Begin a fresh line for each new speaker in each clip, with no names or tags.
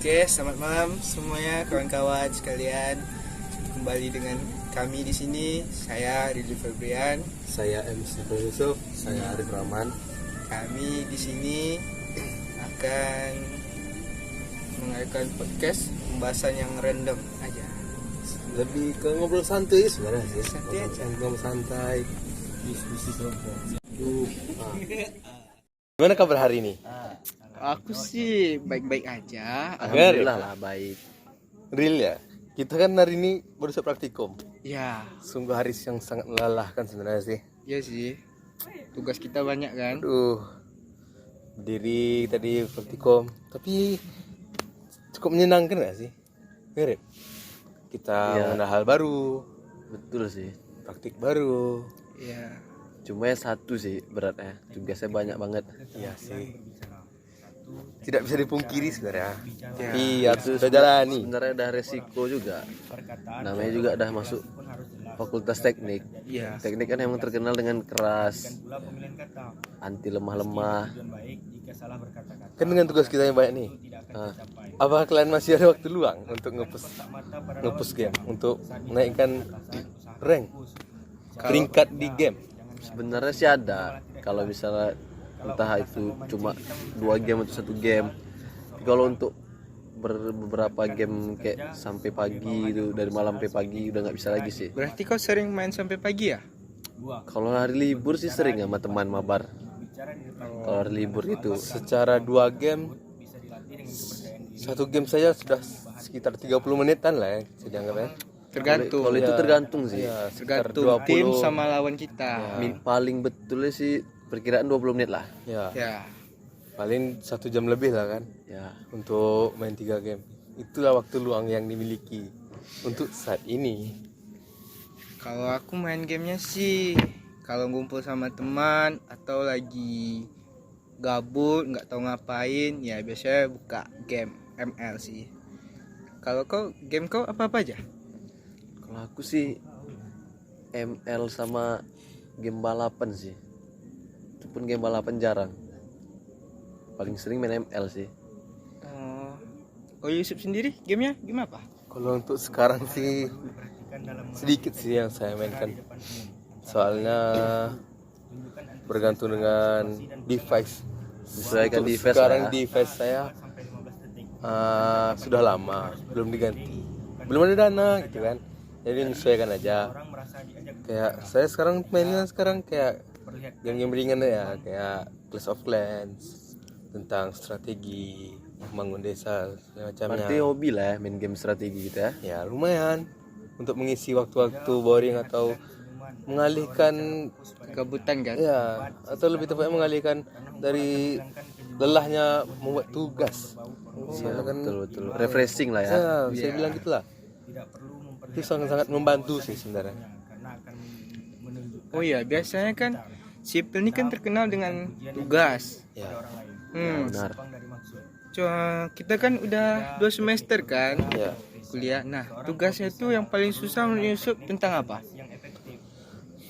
Oke, selamat malam semuanya kawan-kawan sekalian. Kembali dengan kami di sini. Saya Ridli Febrian.
Saya MC Yusuf. Saya Arif Rahman.
Kami di sini akan mengadakan podcast pembahasan yang random aja.
Lebih ke ngobrol santai sebenarnya sih.
Santai aja.
Ngobrol santai. Diskusi kelompok. Gimana kabar hari ini?
Aku sih baik-baik aja.
Alhamdulillah lah baik. Real ya. Kita kan hari ini baru selesai praktikum.
Ya,
Sungguh hari yang sangat melelahkan sebenarnya sih.
iya sih. Tugas kita banyak kan?
Berdiri tadi praktikum, tapi cukup menyenangkan gak sih? Mirip. Kita mengenal hal baru,
Betul sih.
praktik baru.
Iya.
Cuma yang satu sih beratnya. Tugasnya banyak banget.
Iya sih. Tidak bisa dipungkiri sebenarnya.
Ya.
Tapi harus sudah jalani.
Sebenarnya udah resiko juga. Namanya juga udah masuk fakultas teknik.
Iya.
Teknik kan emang terkenal dengan keras, anti lemah-lemah.
Kan dengan tugas kita yang banyak nih. Apakah kalian masih ada waktu luang untuk ngepush game, untuk menaikkan rank, peringkat di game?
Sebenarnya sih ada. Kalau misalnya entah itu cuma 2 game atau 1 game. Tapi kalau untuk beberapa game kayak sampai pagi itu, dari malam sampai pagi udah nggak bisa lagi sih.
Berarti kau sering main sampai pagi ya?
Kalau hari libur sih sering sama teman mabar. Kalau hari libur itu
Secara 2 game, 1 game saja sudah sekitar 30 menitan lah ya, bisa dianggap ya.
Tergantung.
kalau itu tergantung sih.
Ya, sekitar
Tergantung tim
20.
sama lawan kita.
Paling betulnya sih perkiraan 20 menit lah.
Ya,
Ya.
paling 1 jam lebih lah kan
Ya.
untuk main 3 game. Itulah waktu luang yang dimiliki untuk saat ini.
Kalau aku main gamenya sih kalau ngumpul sama teman atau lagi gabut nggak tahu ngapain ya biasanya buka game ML sih. Kalau kau game kau apa aja?
Kalau aku sih ML sama game balapan sih. Itu pun game balapan jarang. Paling sering main ML sih.
Oh Yusuf sendiri gamenya game apa?
Kalau untuk sekarang sih sedikit sih yang saya mainkan. Soalnya bergantung dengan device.
Disesuaikan
Untuk
device
sekarang
lah ya.
device saya sudah lama belum diganti, belum ada dana gitu kan, jadi menyesuaikan aja. Kayak saya sekarang mainnya kayak game-game ringan ya, kayak Clash of Clans, tentang strategi membangun desa semacamnya.
Berarti hobi lah ya main game strategi gitu ya.
Ya lumayan untuk mengisi waktu-waktu boring atau mengalihkan
Kegabutan kan?
ya, atau lebih tepatnya mengalihkan dari lelahnya membuat tugas.
Iya,
Kan
betul. Refreshing lah ya.
ya, saya bilang gitulah. Itu sangat-sangat membantu sih sebenarnya.
Oh iya biasanya kan sipil ini kan terkenal dengan tugas.
Ya,
Benar.
Kita kan udah 2 semester kan
ya.
kuliah. Nah tugasnya itu yang paling susah menurut Yusuf tentang apa?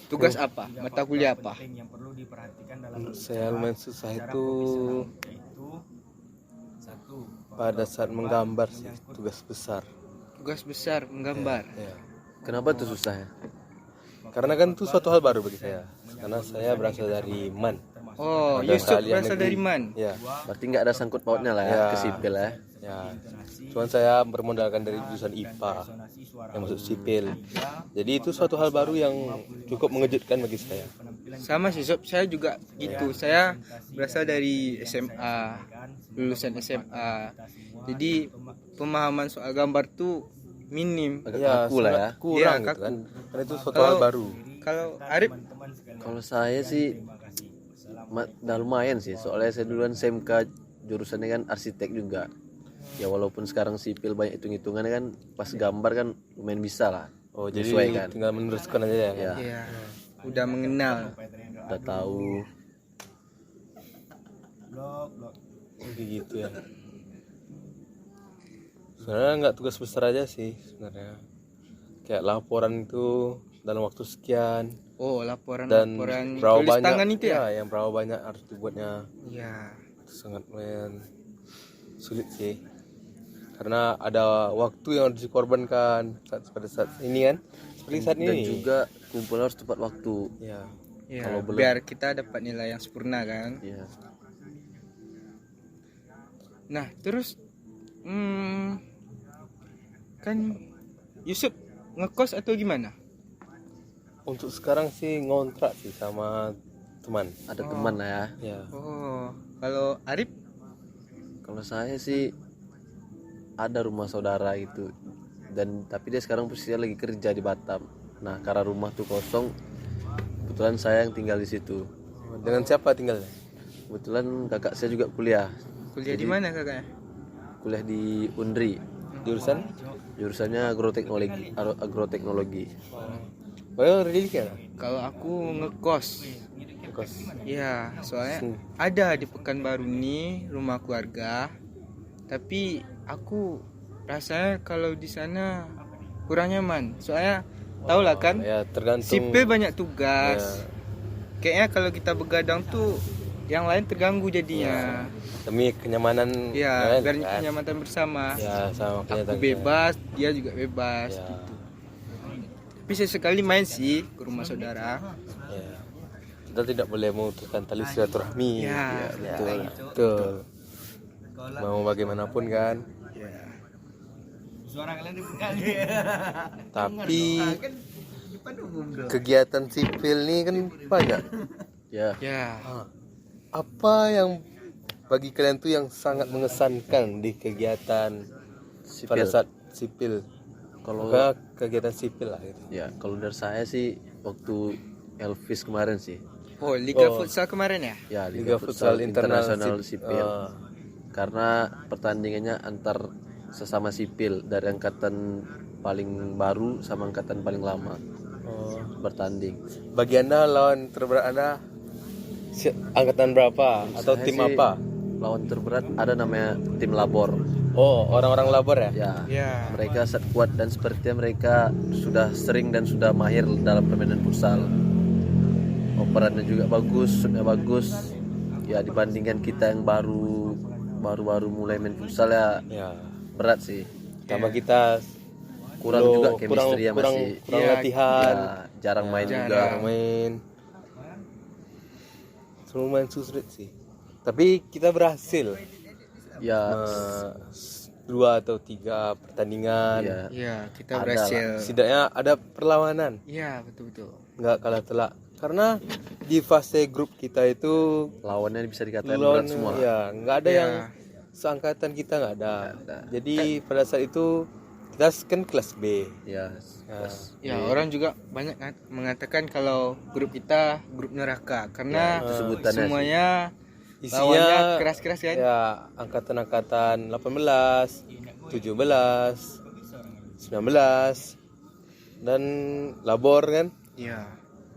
Tugas apa? Mata kuliah apa?
Saya lumayan susah itu pada saat menggambar sih, tugas besar.
Tugas besar menggambar.
Ya.
Kenapa tuh susah ya?
Karena kan itu suatu hal baru bagi saya. Karena saya berasal dari MAN.
Oh,
Ada
Yusuf
keahlian
berasal
negeri.
dari Man.
Ya,
Berarti nggak ada sangkut pautnya lah ya
Ya.
ke sipil ya.
ya. Cuman saya bermodalkan dari jurusan IPA yang masuk sipil. Jadi itu suatu hal baru yang cukup mengejutkan bagi saya.
Sama sih Sob, saya juga gitu. Saya berasal dari SMA, lulusan SMA. Jadi pemahaman soal gambar tuh minim.
Agak
Ya,
kaku lah ya.
sangat kurang
Iya,
gitu
kaku.
kan. Karena itu suatu hal baru.
Kalau Arif,
Kalau saya sih udah lumayan sih. Soalnya saya duluan SMK jurusannya kan arsitek juga. Ya walaupun sekarang sipil banyak hitung-hitungan kan, pas gambar kan lumayan bisa lah.
Oh, jadi
Menyesuaikan.
tinggal meneruskan aja ya.
Ya,
ya udah mengenal.
udah tahu.
Gitu ya. Sebenarnya nggak tugas besar aja sih sebenarnya. Kayak laporan itu dalam waktu sekian
Oh,
dan
laporan
berapa
tulis
banyak
tangan itu ya?
yang berapa banyak harus dibuatnya.
Iya.
Itu sangat lumayan sulit sih. karena ada waktu yang harus dikorbankan pada saat ini kan, seperti saat
Dan
ini.
juga kumpul harus tepat waktu.
Ya.
Ya,
Kalau belum-
biar kita dapat nilai yang sempurna kan.
Ya.
Nah, terus kan Yusuf ngekos atau gimana?
Untuk sekarang sih ngontrak sih sama teman.
Ada teman lah ya.
Ya.
Oh, kalau Arif?
Kalau saya sih ada rumah saudara itu, dan tapi dia sekarang posisinya lagi kerja di Batam. Nah, karena rumah tuh kosong, kebetulan saya yang tinggal di situ.
Dengan siapa tinggalnya?
Kebetulan kakak saya juga kuliah
Kuliah di mana kakaknya?
di Unri,
Jurusan?
jurusannya agroteknologi.
Oh, really kan?
Kalau aku ngekos.
Kos.
Ya, soalnya ada di Pekanbaru nih rumah keluarga. Tapi aku rasanya kalau di sana kurang nyaman. Soalnya tau lah kan,
Ya, tergantung.
sipil banyak tugas.
Ya.
Kayaknya kalau kita begadang tuh yang lain terganggu jadinya.
Demi kenyamanan
Ya,
lain,
biar
kan?
kenyamanan bersama.
Ya, sama
Aku
kenyataan.
bebas, dia juga bebas.
Ya.
Gitu. Tapi sesekali main sih ke rumah saudara.
Ya. Kita tidak boleh memutuskan tali silaturahmi.
Ya,
betul. Betul. Mau bagaimanapun kan.
Ya.
Tapi kegiatan sipil nih kan banyak.
Ya,
Ya.
Apa yang bagi kalian tuh yang sangat mengesankan di kegiatan pada
sipil.
saat sipil?
Kalau
Pokoknya kegiatan sipil lah gitu.
ya, kalau dari saya sih waktu Elvis kemarin sih.
Oh, Liga
Oh.
Futsal kemarin ya?
Ya,
Liga Futsal Internasional
Sipil. Karena pertandingannya antar sesama sipil dari angkatan paling baru sama angkatan paling lama
Oh.
bertanding.
Bagi anda lawan terberat anda angkatan berapa atau
Saya
tim
sih
apa?
Lawan terberat ada namanya tim Labor.
Oh, orang-orang labor ya?
Ya,
Ya.
mereka sangat kuat dan sepertinya mereka sudah sering dan sudah mahir dalam permainan futsal. Operannya juga bagus, shootnya bagus. Ya, dibandingkan kita yang baru mulai main futsal ya
Ya.
berat sih.
Sama kita
Kurang juga
kurang,
chemistry ya
kurang,
masih.
kurang
Ya,
latihan,
Ya, jarang main
jarang.
juga.
jarang main. Lumayan sulit sih. Tapi kita berhasil
Ya,
2 atau 3 pertandingan.
ya.
Ya, kita
Ada
berhasil.
Setidaknya ada perlawanan,
Ya, betul-betul.
nggak kalah telak. Karena di fase grup kita itu
Lawannya bisa dikatakan
lawan
berat semua.
ya nggak ada
Ya.
yang seangkatan kita, nggak ada.
ada.
Jadi pada saat itu kita kan kelas B.
Ya,
Ya, orang juga banyak mengatakan kalau grup kita grup neraka karena
itu sebutannya
semuanya
Isinya
lawannya keras-keras kan?
ya angkatan-angkatan 18, 17, 19 dan labor kan.
Iya.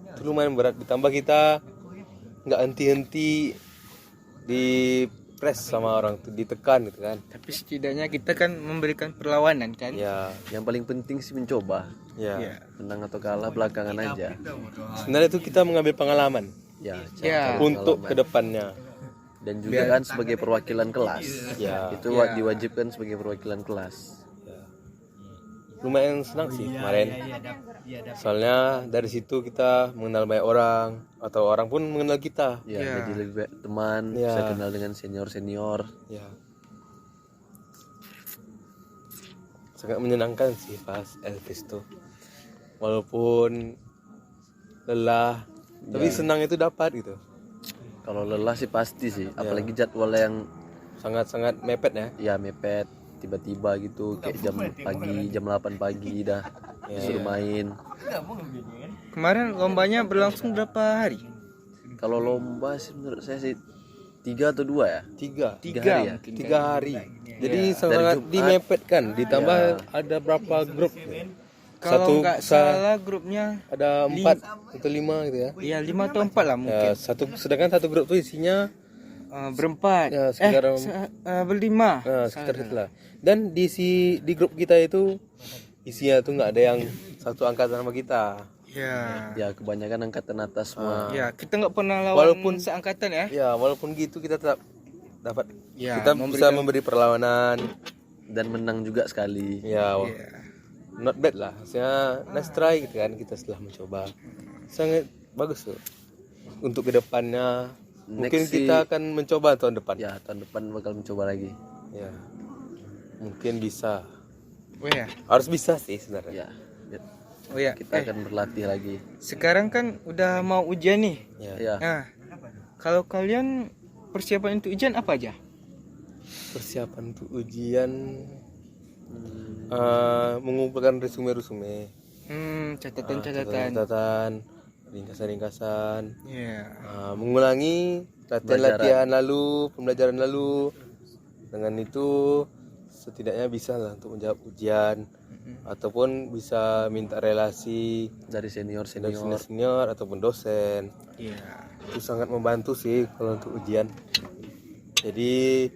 Itu lumayan berat, ditambah kita nggak henti-henti di press sama orang tuh, ditekan gitu kan.
Tapi setidaknya kita kan memberikan perlawanan kan?
Ya,
yang paling penting sih mencoba.
ya.
Iya.
Menang atau kalah belakangan aja.
Sebenarnya itu kita mengambil pengalaman
Ya,
Ya.
cari
untuk
pengalaman.
kedepannya.
Dan juga kan sebagai perwakilan kelas.
Ya.
Itu
Ya.
diwajibkan sebagai perwakilan kelas.
Ya. Lumayan senang sih kemarin. Soalnya dari situ kita mengenal banyak orang, atau orang pun mengenal kita.
Ya,
Ya.
jadi lebih baik teman,
Ya.
bisa kenal dengan senior-senior.
Ya. Sangat menyenangkan sih pas Elvis tuh. Walaupun lelah, tapi senang itu dapat gitu.
Kalau lelah sih pasti sih, apalagi jadwal yang
Sangat-sangat mepet ya.
ya mepet tiba-tiba gitu kayak jam 8 pagi dah disuruh main.
Kemarin lombanya berlangsung berapa hari?
Kalau lomba sih menurut saya sih 3 atau 2 ya.
3
hari ya?
mungkin.
3 hari. Jadi
Dari
sangat
Jumat.
dimepetkan. Ditambah ada berapa grup?
Kalau nggak salah grupnya
Ada 4 atau 5 gitu ya.
ya 5 atau 4 lah mungkin.
Ya, sedangkan satu grup tuh isinya
Berempat.
ya, sekitar
Berlima.
sekitar itulah. Dan di grup kita itu isinya tuh nggak ada yang satu angkatan sama kita.
Ya.
Ya kebanyakan angkatan atas semua.
Ya, kita nggak pernah lawan
Walaupun-
seangkatan ya.
Ya, walaupun gitu kita tetap dapat
Ya,
kita bisa memberi perlawanan
dan menang juga sekali.
Ya,
Iya.
not bad lah. Maksudnya nice try gitu kan, kita setelah mencoba. Sangat bagus tuh. Untuk kedepannya mungkin
Next sih-
kita akan mencoba tahun depan.
Ya, tahun depan bakal mencoba lagi.
Ya. Mungkin bisa.
Oh ya.
Harus bisa sih sebenarnya.
Ya,
Oh ya.
kita akan berlatih lagi.
Sekarang kan udah mau ujian nih.
Ya.
Ya,
Nah, kalau kalian persiapan untuk ujian apa aja?
Persiapan untuk ujian mengumpulkan resume-resume,
Catatan-catatan.
catatan, ringkasan-ringkasan,
Iya.
mengulangi latihan-latihan lalu, pembelajaran lalu. Dengan itu setidaknya bisa lah untuk menjawab ujian, ataupun bisa minta relasi
dari
dari
senior.
senior ataupun dosen.
Iya.
Itu sangat membantu sih kalau untuk ujian. Jadi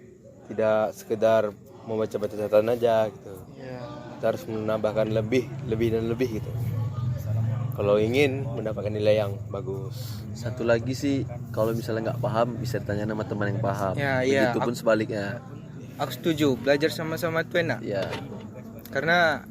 tidak sekedar membaca-baca catatan aja gitu.
Iya.
Kita harus menambahkan lebih dan lebih gitu. Kalau ingin mendapatkan nilai yang bagus.
Satu lagi sih, kalau misalnya nggak paham bisa ditanya sama teman yang paham.
Ya, iya.
Begitupun sebaliknya.
Aku setuju, belajar sama-sama tuh enak.
Ya,
Karena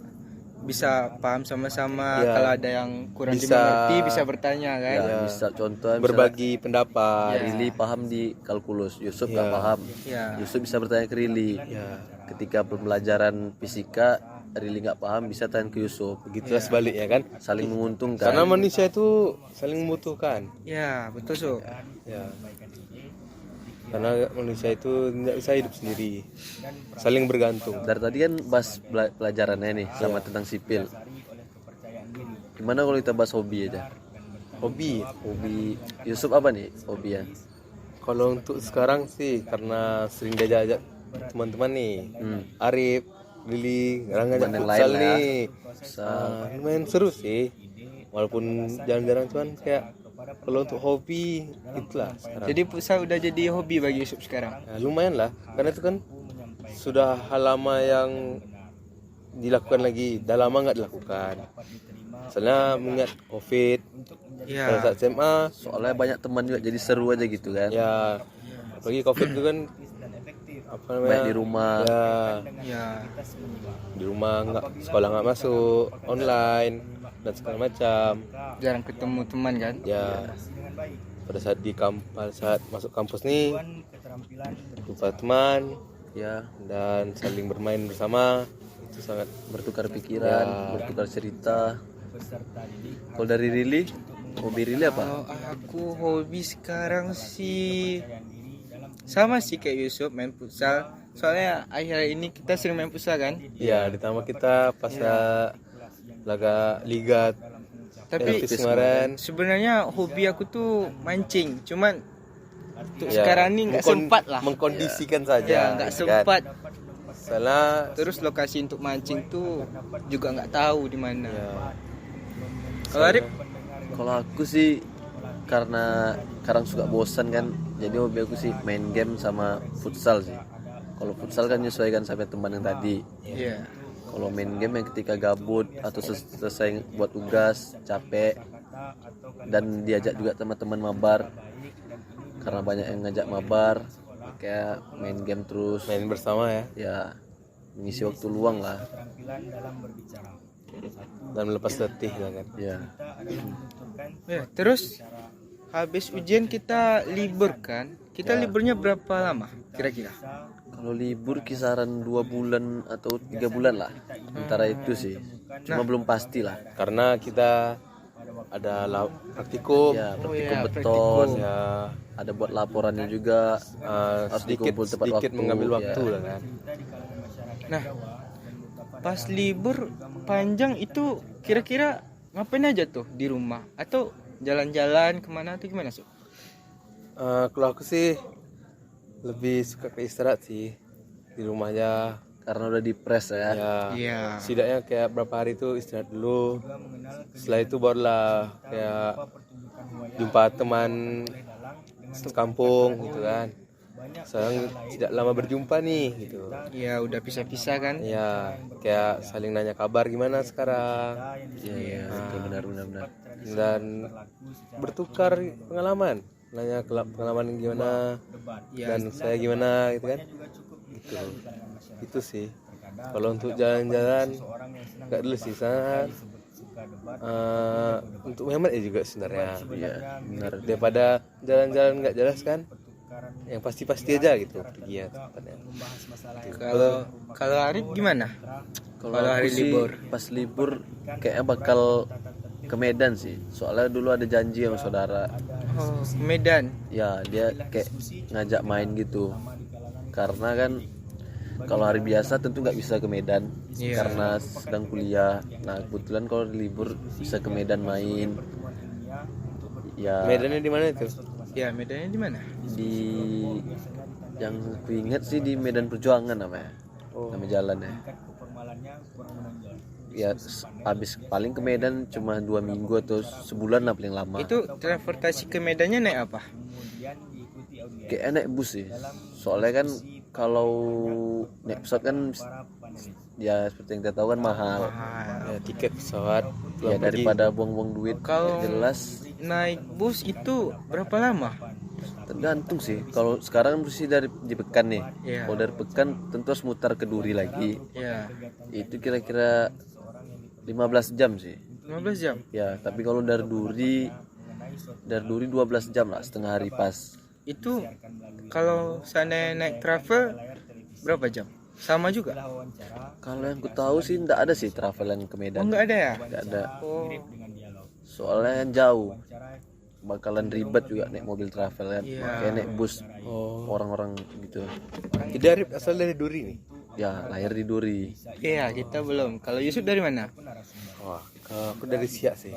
bisa paham sama-sama,
Ya.
kalau ada yang kurang
Bisa-
dimengerti bisa bertanya kan.
ya, bisa contoh
Berbagi pendapat.
Rili paham di kalkulus, Yusuf nggak
Ya.
paham.
Ya.
Yusuf bisa bertanya ke Rili.
Ya,
Ketika pembelajaran fisika, Rili nggak paham bisa tanya ke Yusuf.
begitulah sebaliknya kan.
Saling menguntungkan.
Karena manusia itu saling membutuhkan.
Ya, betul so.
Ya. Karena manusia itu tidak bisa hidup sendiri. Saling bergantung.
Dari tadi kan bahas pelajarannya nih sama tentang sipil. Gimana kalau kita bahas hobi aja?
Hobi.
Hobi Yusuf apa nih hobinya?
Kalau untuk sekarang sih karena sering diajak teman-teman nih. Arif, Lili, sekarang ngajak
Teman yang
futsal
lain lah ya.
nih. Lumayan seru sih. Walaupun jarang-jarang cuman kayak kalau untuk hobi itulah sekarang.
Jadi futsal udah jadi hobi bagi Yusuf sekarang.
Ya, lumayan lah, karena itu kan sudah hal lama yang dilakukan lagi, dah lama nggak dilakukan. Soalnya mengingat COVID, pada
Ya.
saat SMA,
Soalnya banyak teman juga jadi seru aja gitu kan.
ya apalagi COVID itu kan apa namanya?
Banyak di rumah.
Ya,
Ya.
di rumah nggak sekolah nggak masuk, online dan segala macam.
Jarang ketemu teman kan?
Ya, pada saat saat masuk kampus nih, jumpa teman
Ya,
dan saling bermain bersama itu sangat
bertukar pikiran,
Ya.
bertukar cerita. Kalau dari Rili, hobi Rili apa?
Kalau aku hobi sekarang sih sama sih kayak Yusuf, main futsal. Soalnya akhir ini kita sering main futsal kan?
ya, ditambah kita pas laga liga
Tapi
Elvis kemarin
sebenarnya hobi aku tuh mancing. Cuman untuk
ya,
sekarang ini nggak sempat lah.
mengkondisikan
Ya,
saja
nggak
gitu kan.
sempat.
Soalnya
Terus lokasi untuk mancing tuh juga nggak tahu di mana.
ya,
Kalau Arif?
Kalau aku sih karena sekarang suka bosan kan, jadi hobi aku sih main game sama futsal sih. Kalau futsal kan menyesuaikan sama teman yang tadi.
Iya.
Kalau main game yang ketika gabut atau selesai buat tugas capek dan diajak juga teman-teman mabar, karena banyak yang ngajak mabar, kayak main game terus
main bersama ya
ya, mengisi waktu luang lah
dan melepas letih lah kan.
ya.
Ya, terus habis ujian kita libur kan? Kita liburnya berapa lama kira-kira?
Kalau libur kisaran 2 bulan atau 3 bulan lah, antara itu sih, cuma belum pasti lah.
Karena kita ada praktikum
Ya, praktikum
ya,
beton,
ya,
ada buat laporannya juga, harus
sedikit
dikumpul tepat
sedikit
waktu,
mengambil
ya.
waktu lah kan.
Nah, pas libur panjang itu kira-kira ngapain aja tuh di rumah? Atau jalan-jalan kemana atau gimana Sob?
Kalau aku sih lebih suka ke istirahat sih di rumah aja.
Karena udah dipres ya.
Ya,
Iya.
setidaknya kayak berapa hari itu istirahat dulu. Setelah itu barulah kayak jumpa teman sekampung gitu kan. Sekarang tidak lama berjumpa nih gitu.
Ya udah pisah-pisah kan?
Ya, kayak saling nanya kabar gimana sekarang
Iya, betul, benar.
dan bertukar pengalaman. Nanya pengalaman gimana
Ya,
dan saya gimana gitu kan. Gitu. Itu sih. Kalau untuk jalan-jalan nggak dulu sih sana. Untuk hemat ya juga sebenarnya.
Iya, benar.
Daripada jalan-jalan nggak jelas kan, yang pasti-pasti aja gitu pergi ya tempatnya.
Kalau kalau Arif gimana?
Kalau
Kalau
aku
hari
sih
libur?
pas libur kayaknya bakal ke Medan sih. Soalnya dulu ada janji sama saudara.
Oh, Medan.
Ya, dia kayak ngajak main gitu. Karena kan kalau hari biasa tentu nggak bisa ke Medan
Iya.
karena sedang kuliah. Nah, kebetulan kalau libur bisa ke Medan main. Ya,
Medannya di mana itu?
Ya, Medannya di mana?
di yang ku ingat sih di Medan Perjuangan namanya. Nama jalannya. Ya, habis paling ke Medan cuma 2 minggu atau sebulan lah paling lama.
Itu transportasi ke Medannya naik apa?
Kayak naik bus sih. Soalnya kan kalau naik pesawat kan ya seperti yang kita tahu kan mahal.
Ya, tiket pesawat.
Ya daripada buang-buang duit.
Kalau
Jelas
naik bus itu berapa lama?
tergantung sih. Kalau sekarang mesti di Pekan nih.
Iya.
Kalau dari Pekan tentu harus mutar ke Duri lagi.
Ya,
Itu kira-kira 15 jam sih.
15 jam.
Ya, tapi kalau dari Duri 12 jam lah, setengah hari pas.
Itu kalau seandainya naik travel berapa jam? Sama juga?
Kalau yang ku tahu sih enggak ada sih travelan ke
Oh,
Medan.
enggak ada ya?
Enggak ada.
Oh,
Soalnya yang jauh. Bakalan ribet juga naik mobil travel kan.
Iya.
Kayak naik bus orang-orang gitu.
Jadi Arif asal dari Duri nih.
Ya, lahir di Duri.
iya, kita belum. Kalau Yusuf dari mana?
Wah, kalau aku dari Siak sih.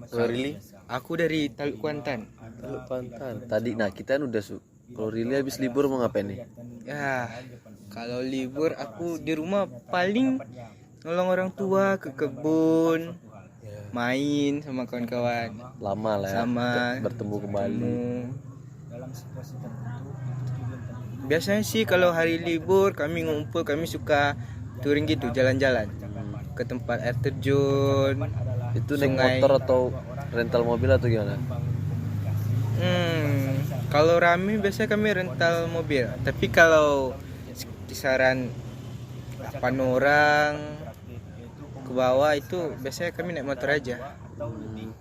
Kalau Rili?
Aku dari Teluk Kuantan.
Teluk Pantan.
Tadi kita kan udah kalau Rili habis libur mau ngapain nih?
Ya, kalau libur aku di rumah paling nolong orang tua ke kebun, main sama kawan-kawan.
Lama lah ya.
Sama.
Bertemu kembali.
Biasanya sih kalau hari libur kami ngumpul, kami suka touring gitu, jalan-jalan ke tempat air terjun.
Itu naik
sungai.
motor atau rental mobil atau gimana?
Kalau rame biasanya kami rental mobil. Tapi kalau kisaran 8 orang ke bawah itu biasanya kami naik motor aja.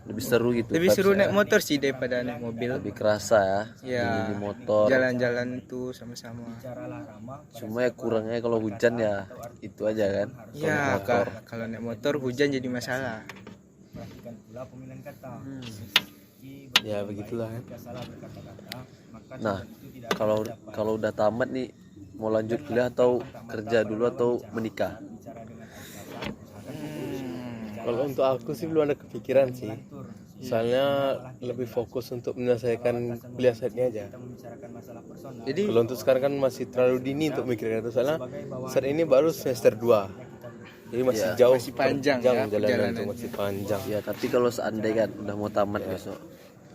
Lebih seru gitu.
Lebih seru
vibes-nya.
naik motor sih daripada naik mobil.
Lebih kerasa ya.
Ya,
Di motor.
jalan-jalan itu sama-sama.
Cuma ya kurangnya kalau hujan ya itu aja kan.
Ya, kalau naik motor hujan jadi masalah.
Ya begitulah kan.
Nah, kalau udah tamat nih mau lanjut kuliah atau kerja dulu atau menikah?
Kalau untuk aku sih belum ada kepikiran sih. Soalnya lebih fokus untuk menyelesaikan kuliah saat ini aja.
Jadi
Kalau untuk sekarang kan masih terlalu dini untuk mikirkan itu. Soalnya saat ini baru semester 2. Jadi masih jauh,
masih panjang ya,
jalan
perjalanan.
itu masih panjang.
Ya, tapi kalau seandainya kan udah mau tamat besok,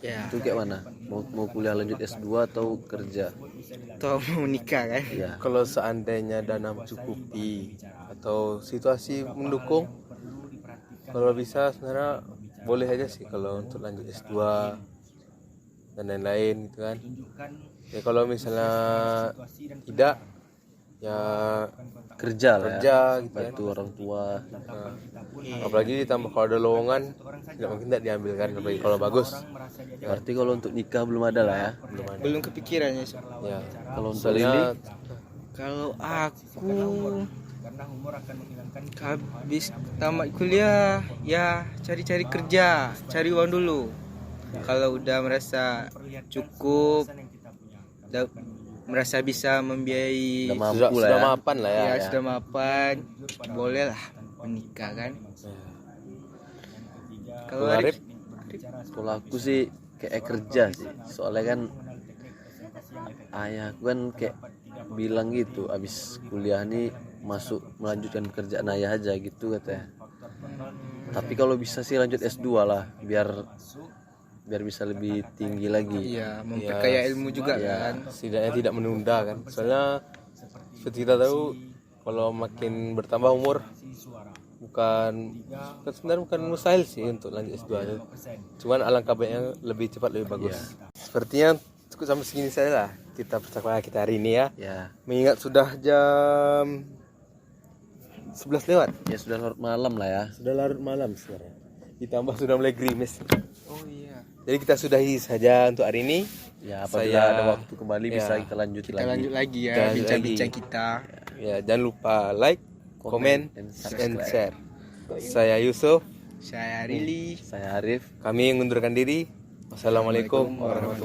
ya,
itu kayak mana? Mau kuliah lanjut S2 atau kerja?
atau mau nikah kan?
Ya,
Kalau seandainya dana mencukupi atau situasi mendukung, kalau bisa sebenarnya boleh aja sih kalau untuk lanjut S2 dan lain-lain gitu kan. Ya kalau misalnya tidak, ya
kerja lah ya.
kerja gitu kan.
Bantu orang tua.
Nah, apalagi ditambah kalau ada lowongan, tidak mungkin tidak diambil kan, apalagi kalau bagus.
Berarti kalau untuk nikah belum ada lah ya.
Belum kepikirannya sih.
Ya,
Kalau untuk
soalnya
Lili,
Kalau aku habis tamat kuliah ya cari-cari kerja, cari uang dulu. Kalau udah merasa cukup, merasa bisa membiayai,
udah mampu
sudah,
lah
sudah
ya.
mapan lah ya.
ya sudah mapan, boleh lah menikah kan. Kalau
Kalau Arif,
Kalau aku sih kayak kerja sih. Soalnya kan ayahku kan kayak bilang gitu, abis kuliah nih melanjutkan pekerjaan ayah aja gitu katanya. Tapi kalau bisa sih lanjut S2 lah, biar bisa lebih tinggi lagi.
iya memperkaya ilmu juga
Ya.
kan.
setidaknya tidak menunda kan. Soalnya seperti kita tahu, kalau makin bertambah umur, sebenarnya bukan mustahil sih untuk lanjut S2 itu. Cuman alangkah baiknya lebih cepat lebih bagus. Sepertinya cukup sampai segini saja lah kita percakapan kita hari ini ya.
Ya,
Mengingat sudah jam 11 lewat.
Ya sudah larut malam lah ya.
Sudah larut malam sebenarnya. Ditambah sudah mulai gerimis.
Oh iya.
Jadi kita sudahi saja untuk hari ini.
Ya apabila
Saya-
ada waktu kembali
ya,
bisa kita lanjut
Kita
lagi.
lanjut lagi ya
Kita lanjut
bincang-bincang
lagi.
kita.
Ya, jangan lupa like, comment,
and
and share. Saya Yusuf.
Saya Rili.
Saya Arif.
Kami mengundurkan diri. Wassalamualaikum warahmatullahi